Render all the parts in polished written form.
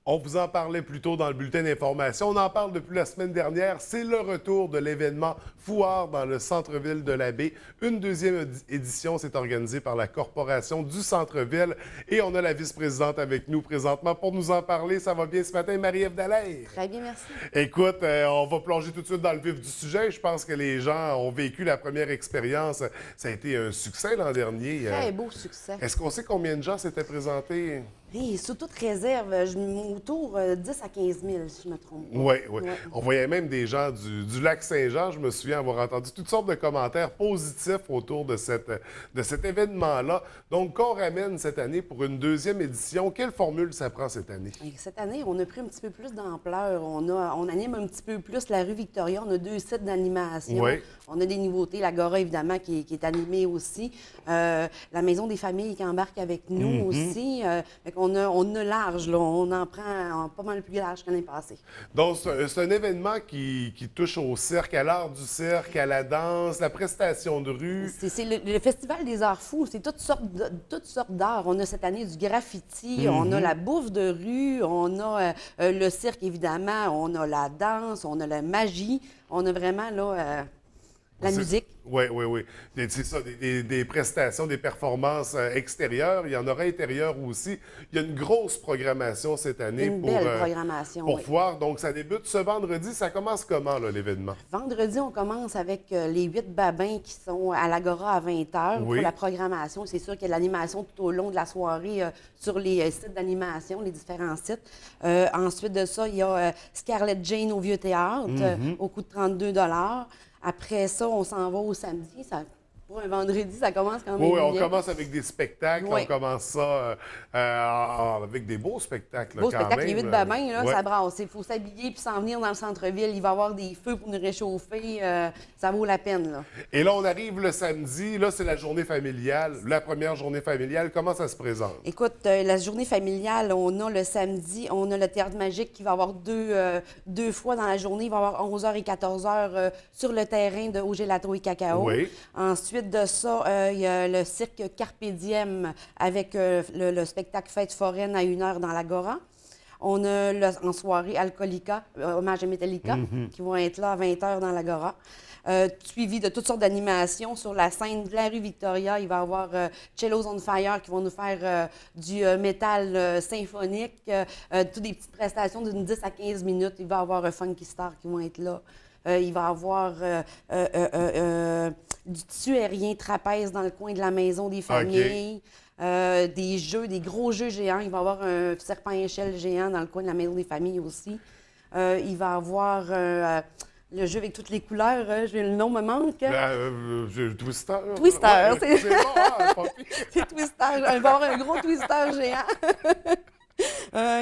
On vous en parlait plus tôt dans le bulletin d'information. On en parle depuis la semaine dernière. C'est le retour de l'événement Foire dans le centre-ville de la Baie. Une deuxième édition s'est organisée par la Corporation du centre-ville. Et on a la vice-présidente avec nous présentement pour nous en parler. Ça va bien ce matin, Marie-Ève Dallaire? Très bien, merci. Écoute, on va plonger tout de suite dans le vif du sujet. Je pense que les gens ont vécu la première expérience. Ça a été un succès l'an dernier. Très beau succès. Est-ce qu'on sait combien de gens s'étaient présentés? Et sous toute réserve, autour 10 à 15 000, si je me trompe pas. Oui, oui. Ouais. On voyait même des gens du lac Saint-Jean. Je me souviens avoir entendu toutes sortes de commentaires positifs autour de cet événement-là. Donc, qu'on ramène cette année pour une deuxième édition. Quelle formule ça prend cette année? Et cette année, on a pris un petit peu plus d'ampleur. On anime un petit peu plus la rue Victoria. On a 2 sites d'animation. Oui. On a des nouveautés. L'Agora, évidemment, qui est animée aussi. La Maison des familles qui embarque avec nous aussi. Fait qu'on on a large, là. On en prend pas mal plus large que l'année passée. Donc, c'est un événement qui touche au cirque, à l'art du cirque, à la danse, la prestation de rue. C'est le Festival des Arts Fous. C'est toutes sortes d'arts. On a cette année du graffiti, on a la bouffe de rue, on a le cirque, évidemment, on a la danse, on a la magie. On a vraiment, là, la musique. Oui, oui, oui. C'est ça, des prestations, des performances extérieures. Il y en aura intérieures aussi. Il y a une grosse programmation cette année Une belle programmation, pour oui. Foire. Donc, ça débute ce vendredi. Ça commence comment, là, l'événement? Vendredi, on commence avec les 8 babins qui sont à l'Agora à 20 h Oui. pour la programmation. C'est sûr qu'il y a de l'animation tout au long de la soirée sur les sites d'animation, les différents sites. Ensuite de ça, il y a Scarlett Jane au Vieux Théâtre au coût de 32 $. Après ça, on s'en va au samedi. Pour un vendredi, ça commence quand même Oui, on bien. commence avec des spectacles. Oui. On commence ça avec des beaux spectacles, Beau quand spectacle, même. les 8 babins, là, Ouais. ça brasse. Il faut s'habiller puis s'en venir dans le centre-ville. Il va y avoir des feux pour nous réchauffer. Ça vaut la peine, là. Et là, on arrive le samedi. Là, c'est la journée familiale. La première journée familiale. Comment ça se présente? Écoute, la journée familiale, on a le samedi, on a le Théâtre Magique qui va avoir deux fois dans la journée. Il va y avoir 11 h et 14 h sur le terrain de Au Gelato et Cacao. Oui. Ensuite de ça, il y a le cirque Carpe Diem avec le spectacle Fête foraine à 1 h dans l'Agora. On a en soirée Alcoolica, hommage à Metallica, qui vont être là à 20 h dans l'Agora. Suivi de toutes sortes d'animations sur la scène de la rue Victoria. Il va y avoir Cellos on Fire qui vont nous faire du métal symphonique, toutes des petites prestations d'une 10 à 15 minutes. Il va y avoir Funky Star qui vont être là. Il va y avoir du tissu aérien trapèze dans le coin de la maison des familles. Des jeux, des gros jeux géants. Il va y avoir un serpent à échelle géant dans le coin de la maison des familles aussi. Il va y avoir le jeu avec toutes les couleurs. Le nom me manque. Twister. Twister, Ouais, c'est- c'est bon, hein, pas pire. C'est Twister. Il va y avoir un gros Twister géant.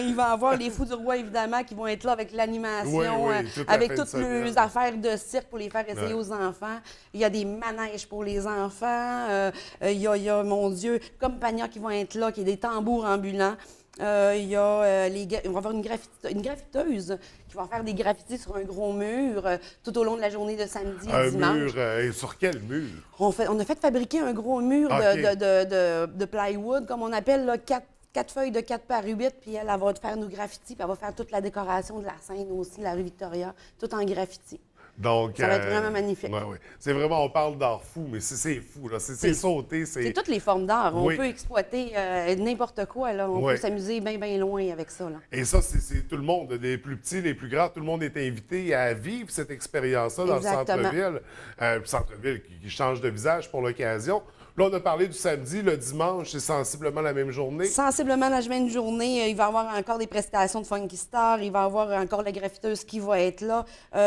Il va y avoir les Fous du Roi, évidemment, qui vont être là avec l'animation, Oui, oui, toute la avec fin de toutes semaine. les affaires de cirque pour les faire essayer Ouais. aux enfants. Il y a des manèges pour les enfants. Il y a, mon Dieu, Compagnia qui vont être là, qui est des tambours ambulants. Il y a on va avoir une graffiteuse qui va faire des graffitis sur un gros mur tout au long de la journée de samedi et Un dimanche. mur. Et sur quel mur? On a fait fabriquer un gros mur OK. de plywood, comme on appelle, là, 4 feuilles de 4 par 8, puis elle va faire nos graffitis, puis elle va faire toute la décoration de la scène aussi, la rue Victoria, tout en graffiti. Donc, Ça va être vraiment magnifique. Ouais, ouais. C'est vraiment, on parle d'art fou, mais c'est fou, là. C'est sauté, C'est toutes les formes d'art. Oui. On peut exploiter n'importe quoi, là. On Oui. peut s'amuser bien, bien loin avec ça, là. Et ça, c'est tout le monde, les plus petits, les plus grands, tout le monde est invité à vivre cette expérience-là dans Exactement. le centre-ville. Centre-ville qui change de visage pour l'occasion. Là, on a parlé du samedi, le dimanche, c'est sensiblement la même journée. Sensiblement la même journée, il va y avoir encore des prestations de Funky Star, il va y avoir encore la graffiteuse qui va être là,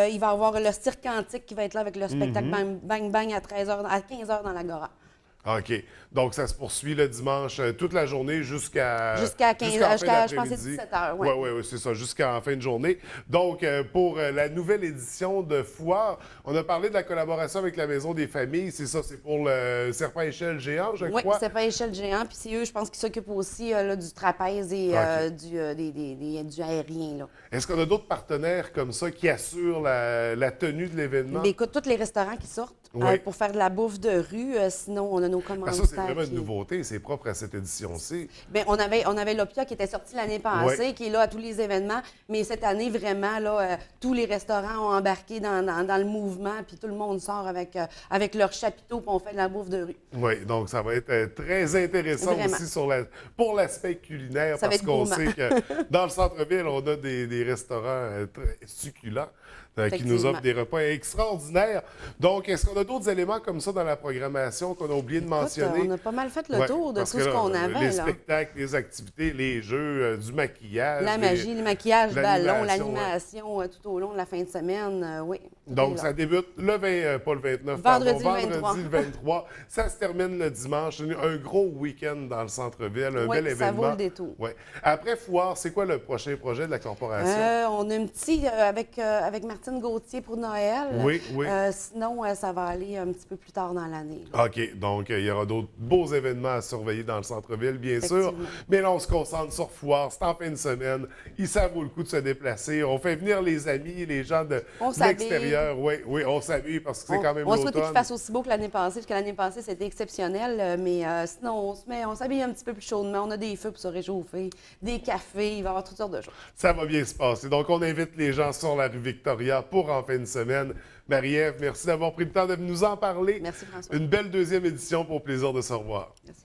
il va y avoir le cirque antique qui va être là avec le spectacle Bang Bang Bang à 15 h dans l'Agora. OK. Donc, ça se poursuit le dimanche toute la journée jusqu'à 15 jusqu'en fin je pense que c'est d'après-midi. 17 h, Oui, ouais. oui, c'est ça, jusqu'en fin de journée. Donc, pour la nouvelle édition de Foire, on a parlé de la collaboration avec la Maison des familles. C'est ça, c'est pour le serpent à échelle géant, je Oui, crois. c'est pas échelle géant, puis c'est eux, je pense, qui s'occupent aussi là, du trapèze et OK. du aérien, là. Est-ce qu'on a d'autres partenaires comme ça qui assurent la tenue de l'événement? Mais écoute, tous les restaurants qui sortent Oui. pour faire de la bouffe de rue, sinon on a nos Parce que commanditaires. ça, c'est vraiment une qui- nouveauté, c'est propre à cette édition-ci. Bien, on avait l'Opia qui était sorti l'année passée, qui est là à tous les événements. Mais cette année, vraiment, là, tous les restaurants ont embarqué dans le mouvement, puis tout le monde sort avec leur chapiteau, puis on fait de la bouffe de rue. Oui, donc ça va être très intéressant Vraiment. aussi pour l'aspect culinaire, Ça va parce être qu'on gourmand. sait que dans le centre-ville, on a des restaurants très succulents qui nous offrent des repas extraordinaires. Donc, est-ce qu'on a d'autres éléments comme ça dans la programmation qu'on a oublié de mentionner? On a pas mal fait le Ouais, tour de parce tout que ce là, qu'on avait. les là. spectacles, les activités, les jeux, du maquillage. La magie, le maquillage, ballon, l'animation, l'animation tout au long de la fin de semaine, oui. tout est Donc, là. ça débute le 20, pas le 29, Vendredi pardon, le 23. vendredi le 23. Ça se termine le dimanche. Un gros week-end dans le centre-ville, un Oui, bel ça événement. vaut le détour. Ouais. Après Foire, c'est quoi le prochain projet de la corporation? On a un petit avec Martine Gauthier pour Noël. Oui, oui. Sinon, ça va aller un petit peu plus tard dans l'année. là. OK, donc il y aura d'autres beaux événements à surveiller dans le centre-ville, bien sûr. Effectivement. Mais là, on se concentre sur Foire, c'est en fin de semaine. Ça vaut le coup de se déplacer. On fait venir les amis, les gens de On s'habille. l'extérieur. Oui, oui, on s'habille parce que c'est quand même On souhaitait qu'il l'automne. fasse aussi beau que l'année passée, parce que l'année passée, c'était exceptionnel. Mais sinon, on s'habille un petit peu plus chaudement. On a des feux pour se réchauffer, des cafés, il va y avoir toutes sortes de choses. Ça va bien se passer. Donc, on invite les gens sur la rue Victoria pour en fin de semaine. Marie-Ève, merci d'avoir pris le temps de nous en parler. Merci, François. Une belle deuxième édition pour plaisir de se revoir. Merci.